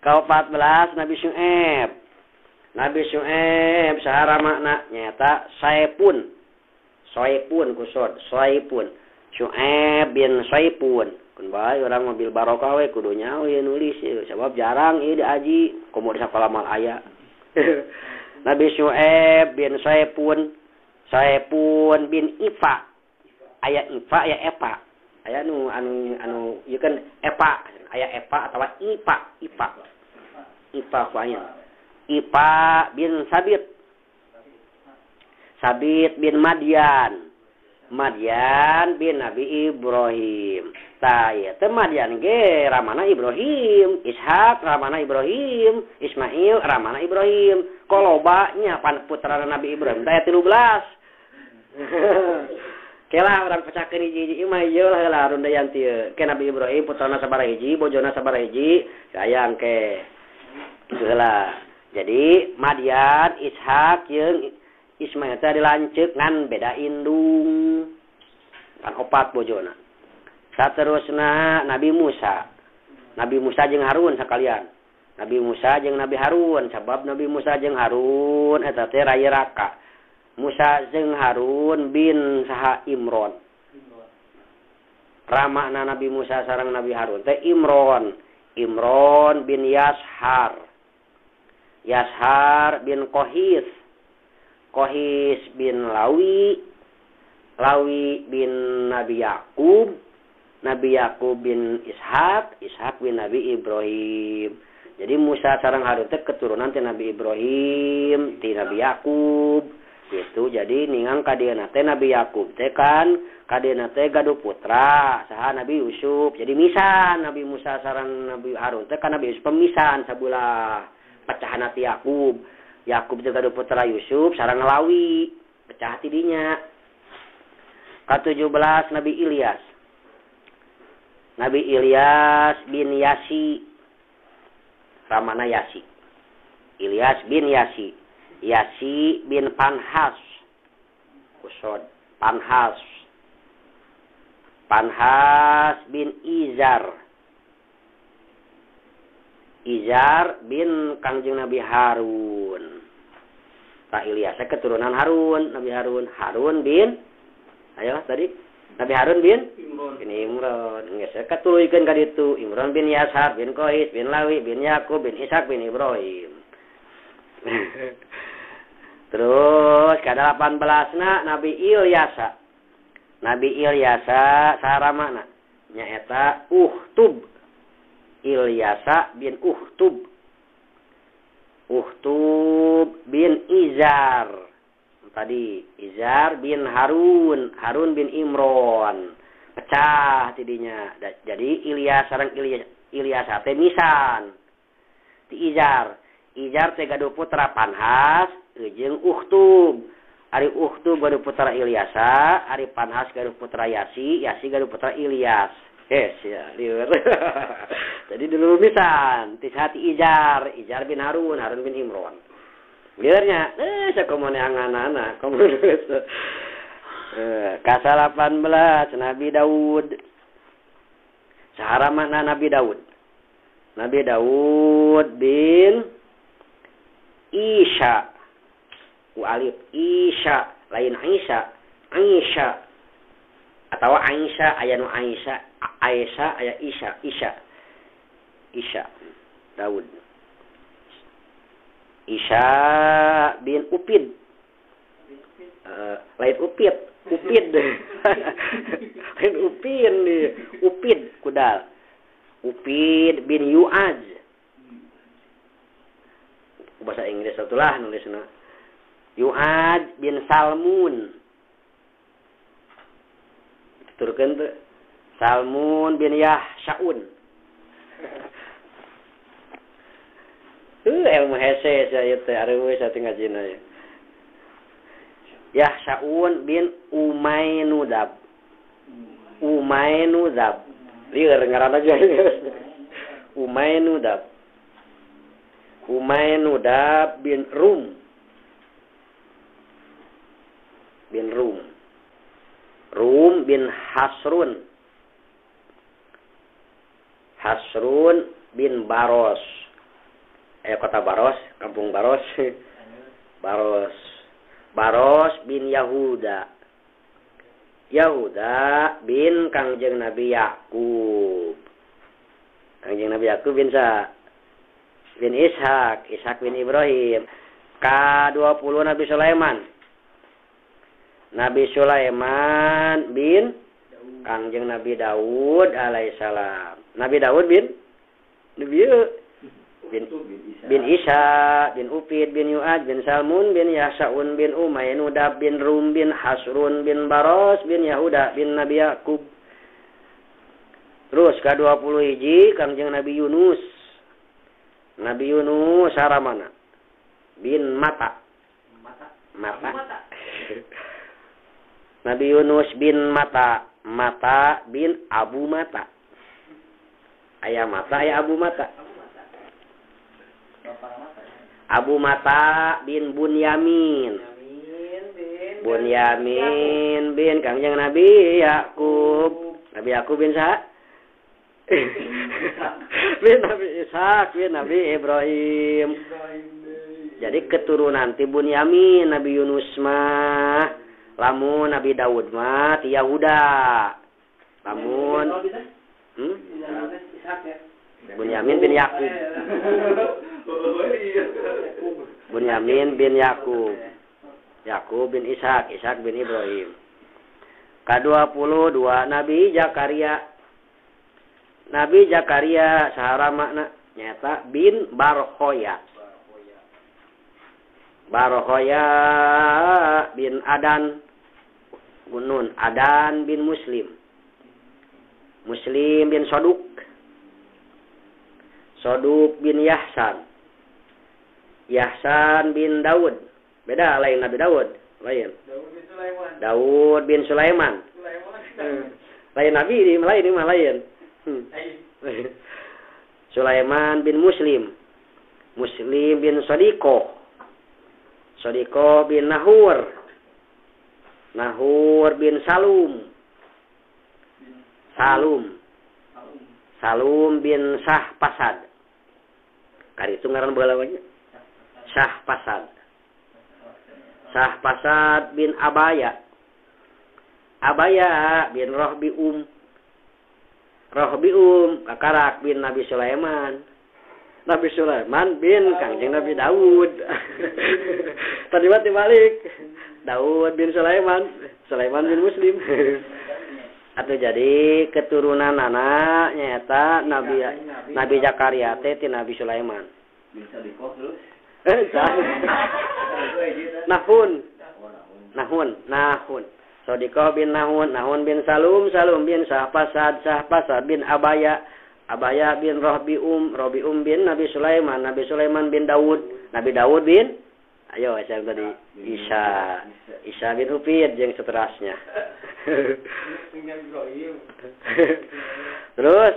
Ka-14 Nabi Syuaib. Nabi Syuaib saramana nyata Saipun. Soipun kusod, Soipun. Syuaib bin Soipun. Kun bae urang mobil barokah we kudu nyaho ye nulis ye. Sabab jarang ieu diaji, komo di sakola mal aya. Nabi Syuaib bin Soipun. Soipun bin Ifa. Aya Ifa aya Epa. Aya anu ieu kan Epa, aya Epa atawa Ipa. Ipa ku aya. Ipa bin Sabit. Sabit bin Madian. Madian bin Nabi Ibrahim. Tah ieu teh Madian ge ramana Ibrahim, Ishak ramana Ibrahim, Ismail ramana Ibrahim. Koloba nya pan putra Nabi Ibrahim teh 13. Kela urang pecakeun hiji-hiji mah ieu lah heula rundayan teu. Ke Nabi Ibrahim putrana sabaraha hiji, bojona sabaraha hiji, sayang ke. Kitu heula. Jadi Madian, Ishak jeung Ismail teh dilanceuk ngan beda indung. Kan 4 bojona. Saterusna Nabi Musa. Nabi Musa jeung Harun sakalian. Nabi Musa jeung Nabi Harun sabab Nabi Musa jeung Harun eta teh raya raka. Musa jeung Harun bin saha Imron. Ramana Nabi Musa sareng Nabi Harun teh Imron. Imron bin Yashar. Yashar bin Qohis. Qohis bin Lawi. Lawi bin Nabi Yakub. Nabi Yakub bin Ishak. Ishak bin Nabi Ibrahim. Jadi Musa sareng Harun teh keturunan ti Nabi Ibrahim, ti Nabi Yakub. Gitu. Jadi ningang kadeuna teh Nabi Yakub teh kan kadeuna teh gaduh putra saha Nabi Yusuf. Jadi misan Nabi Musa sareng Nabi Harun teh kan Nabi Yusuf pemisan sabulah pecahan ti Yakub. Yakub juga gaduh putra Yusuf sareng Lawi. Pecah ti dinya. Ka-17 Nabi Ilyas. Nabi Ilyas bin Yasi. Ramana Yasi. Ilyas bin Yasi. Yasi bin Panhas. Kusod. Panhas. Panhas bin Izar. Izar bin Kangjeng Nabi Harun. Tak Ilyas keturunan Harun. Nabi Harun. Harun bin. Ayo tadi. Nabi Harun bin Imron. Geus katuluykeun ka ditu. Imron bin Yashar bin Qohis bin Lawi bin Yakub bin Ishak bin Ibrahim. Terus ke 18 Nabi Ilyasa. Nabi Ilyasa saramana nyaeta Uhtub. Ilyasa bin Uhtub. Uhtub bin Izar. Tadi Izar bin Harun. Harun bin Imron. Pecah tidinya. Jadi Ilyas sareng Ilyasa teh misan. Ti Izar. Izar teh gaduh putra Panhas jeung Uhtub. Ari Uhtub gaduh putra Ilyasa, ari Panhas gaduh putra Yasi, Yasi gaduh putra Ilyas. Ya, liur. Jadi dulu misan, ti hati Izar bin Harun, Harun bin Imron. Liurnya, sakomone anganana, komun. Kasal 18 Nabi Daud. Sahara makna Nabi Daud. Nabi Daud bin Isya. Alif Isya, lain Aisyah. Atau Aisyah aya nu Aisyah aya Isya. Daud. Isya bin Upid. Lain Upid. Lain Upin nih. Upid kudal. Upid bin Yu'az. Bahasa Inggris atulah nulisna. Yu'az bin Salmun. Turkeun teh. Salmun bin Yahsyaun. Ilmu hese saya teh areueuh satu ngajina ya. Yahsyaun bin Umaynudab. Lieur ngaranna aja. Umaynudab bin Rum. Rum bin Hasrun bin Baros. Kota Baros, kampung Baros. Baros bin Yahuda bin Kangjeng Nabi Yakub. Kangjeng Nabi Yakub bin Ishak bin Ibrahim. K20 Nabi Sulaiman bin Kangjeng Nabi Daud alaihissalam. Nabi Daud bin Isa bin Upid bin Yu'ad bin Salmun bin Yahsyaun bin Umaynudab bin Rum bin Hasrun bin Baros bin Yahuda bin Nabi Yakub. Terus K21 Kangjeng Nabi Yunus. Nabi Yunus saramana bin Mata. Nabi Yunus bin Mata bin Abu Mata. Aya Mata, aya Abu Mata. Abu Mata bin Bunyamin bin Kangjeng Nabi Yakub. Nabi Yakub bin saha? Bin Nabi Ishak bin Nabi Ibrahim. Jadi keturunan ti Bunyamin Nabi Yunus mah. Lamun Nabi Daud mah ti Yahuda. Lamun Bunyamin bin Yakub. Bunyamin bin Yakub. Yakub bin Ishak bin Ibrahim. K22 Nabi Zakaria. Nabi Zakaria sahara makna nyata bin Barhoya. Barhoya bin Adan. Gunun Adan bin Muslim bin Soduk bin Yahsan bin Daud. Beda lain Nabi Daud, lain. Daud bin Sulaiman. Lain Nabi ini lain. Sulaiman bin Muslim bin Sodiko bin Nahur bin Salum bin Syahpasad. Kari itu ngaran balawanya. Syahpasad bin Abaya bin Rohbium kakarak bin Nabi Sulaiman. Nabi Sulaiman bin Kangjeng Nabi Daud. Tadi mah dibalik. Daud bin Sulaiman, Sulaiman bin Muslim. Atau jadi keturunan anak nyata Nabi Zakaria teh ti Nabi Sulaiman. Bisa dikoh terus. Nahun. Sodikoh bin Nahun bin Salum bin Sahpasad bin Abaya bin Robium bin Nabi Sulaiman bin Nabi Daud bin ayo saya tadi Isa bin Hufid jeung seterusnya. Terus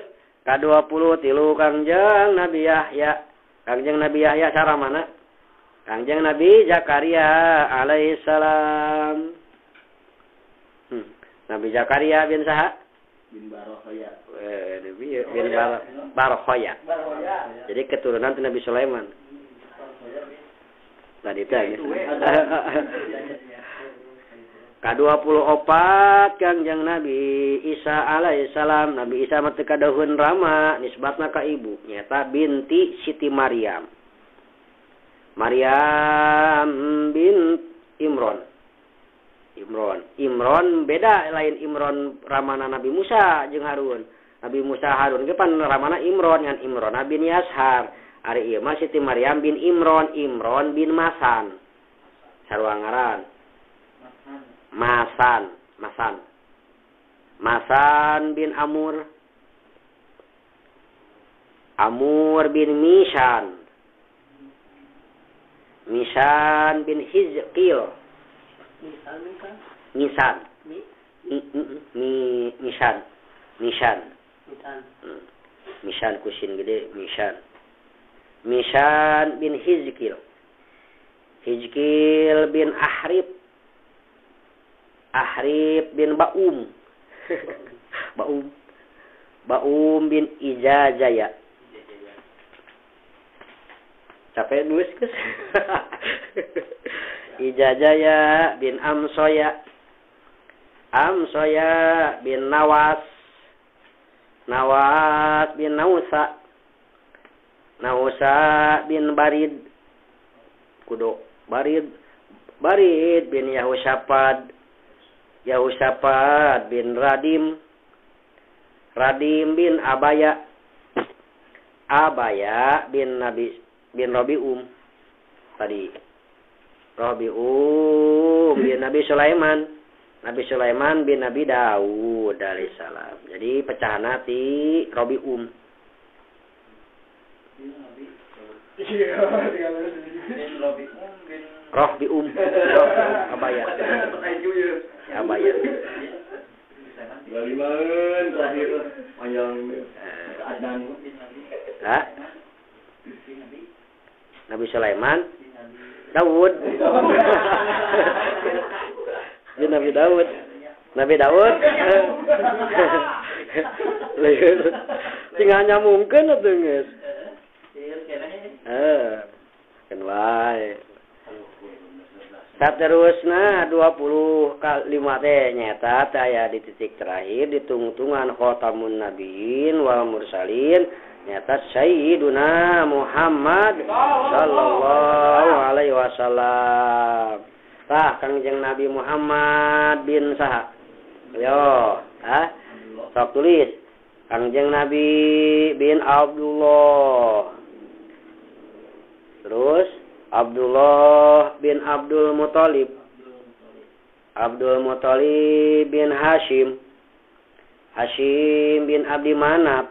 K20 tilu Kangjeng Nabi Yahya cara mana? Kangjeng Nabi Zakaria alaihissalam. Nabi Zakaria bin saha? Bin Barokhaya. Bin Barokhaya. Jadi keturunan Nabi Sulaiman. Tadi tanya. K24 Kangjeng Nabi Isa alaihissalam. Nabi Isa mah teu kadeuheun rama, nisbatna ka ibu, nyata binti Siti Maryam. Maryam bin Imron beda lain Imron ramana Nabi Musa jeung Harun. Nabi Musa Harun ge pan ramana Imron ngan Imron bin Yashar. Ari ieu mah Siti Maryam bin Imron bin Masan. Sarua ngaran. Masan bin Amur bin Mishan bin Hizqil. Mishan kusin gede Mishan bin Hizqil bin Ahrib bin Baum bin Ijazaya. Capek nulis guys. Ijazaya bin Amsoya bin Nawas bin Nausa bin Barid bin Yahushapad bin Radim bin Abaya bin Robium tadi Robium bin Nabi Sulaiman bin Nabi Daud alaihissalam. Jadi pecahan hati Robium. Robium Abaya. Baliman terakhir panjang Adnan. Nabi Sulaiman Daud. Ya Nabi Daud. Tinggal nyamungkeun atuh geus. Kan wae. Saterusna 20 kali 5 teh nyata aya di titik terakhir di tungtungan khatamun nabiyyin wal mursalin nyata Sayyiduna Muhammad sallallahu alaihi wasallam. Tah Kangjeng Nabi Muhammad bin saha? Yo, sok tulis. Kangjeng Nabi bin Abdullah. Terus Abdullah bin Abdul Muthalib bin Hashim bin Abdi Manaf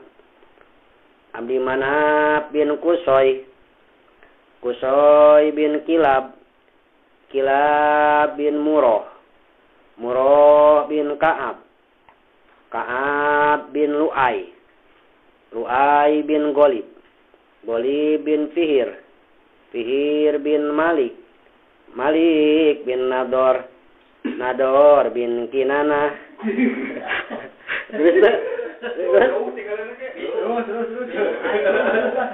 bin Kusoy bin Kilab bin Murrah bin Ka'ab bin Lu'ay bin Golib bin Fihir bin Malik bin Nador bin Kinanah.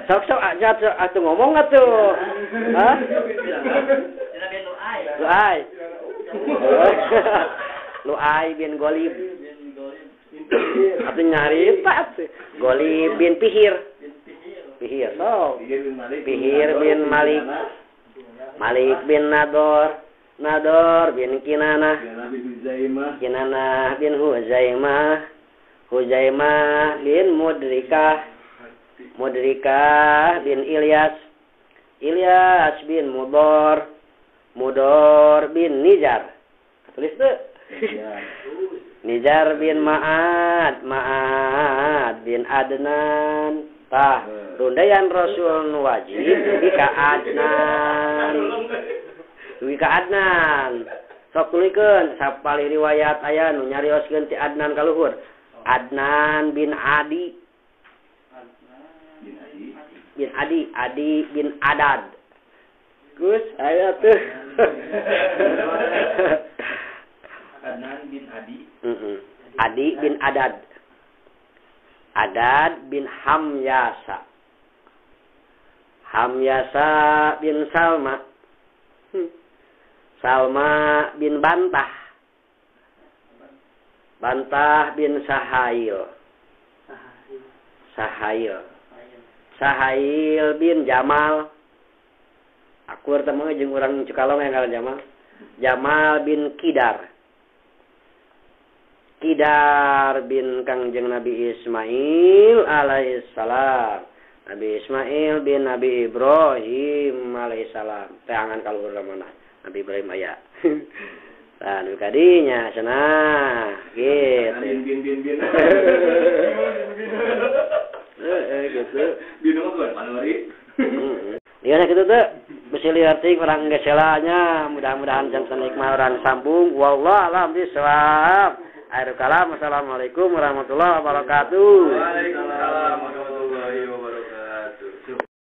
Sok aja atuh ngomong atuh. Hah? Lu'ay bin Golib. Atuh nyari atuh. Golib bin Fihir Fihir. So, Fihir bin Malik. Fihir bin Malik. Malik bin Nador. Nador bin Kinanah. Kinanah bin Huzaimah. Kinanah bin Huzaimah. Huzaimah bin Mudrikah. Mudrikah bin Ilyas. Ilyas bin Mudor. Mudor bin Nijar. Tulis tuh. Nijar bin Ma'ad. Ma'ad bin Adnan. Tah, rundayan Rasul nu wajib dugi ka Adnan. Dugi ka Adnan. Sok tulikeun sapali riwayat aya nu nyarioskeun ti Adnan ka luhur. Adnan bin Adi. Bin Adi, Adi bin Adad. Gus, aya tuh. Adnan bin Adi. Adi bin Adad. Adad bin Hamyasa. Hamyasa bin Salma. Salma bin Bantah. Bantah bin Sahail. Sahail. Sahail bin Jamal. Aku bertemu jeung urang Cikalong yang ngaran Jamal. Jamal bin Kidar. Kidar bin Kangjeng Nabi Ismail alaihissalam. Nabi Ismail bin Nabi Ibrahim alaihissalam. Teangan kaluhur mana? Nabi Ibrahim aya. Tah nu kadinya cenah. Gitu. Bin. Gitu. Bin apa Panori? Iya nah gitu tuh. Bisi liarti kurang geselanya. Mudah-mudahan jantan nikmat orang sambung. Wallahu a'lam bishawab. Akhirul kalam. Assalamualaikum warahmatullahi wabarakatuh. Waalaikumsalam warahmatullahi wabarakatuh.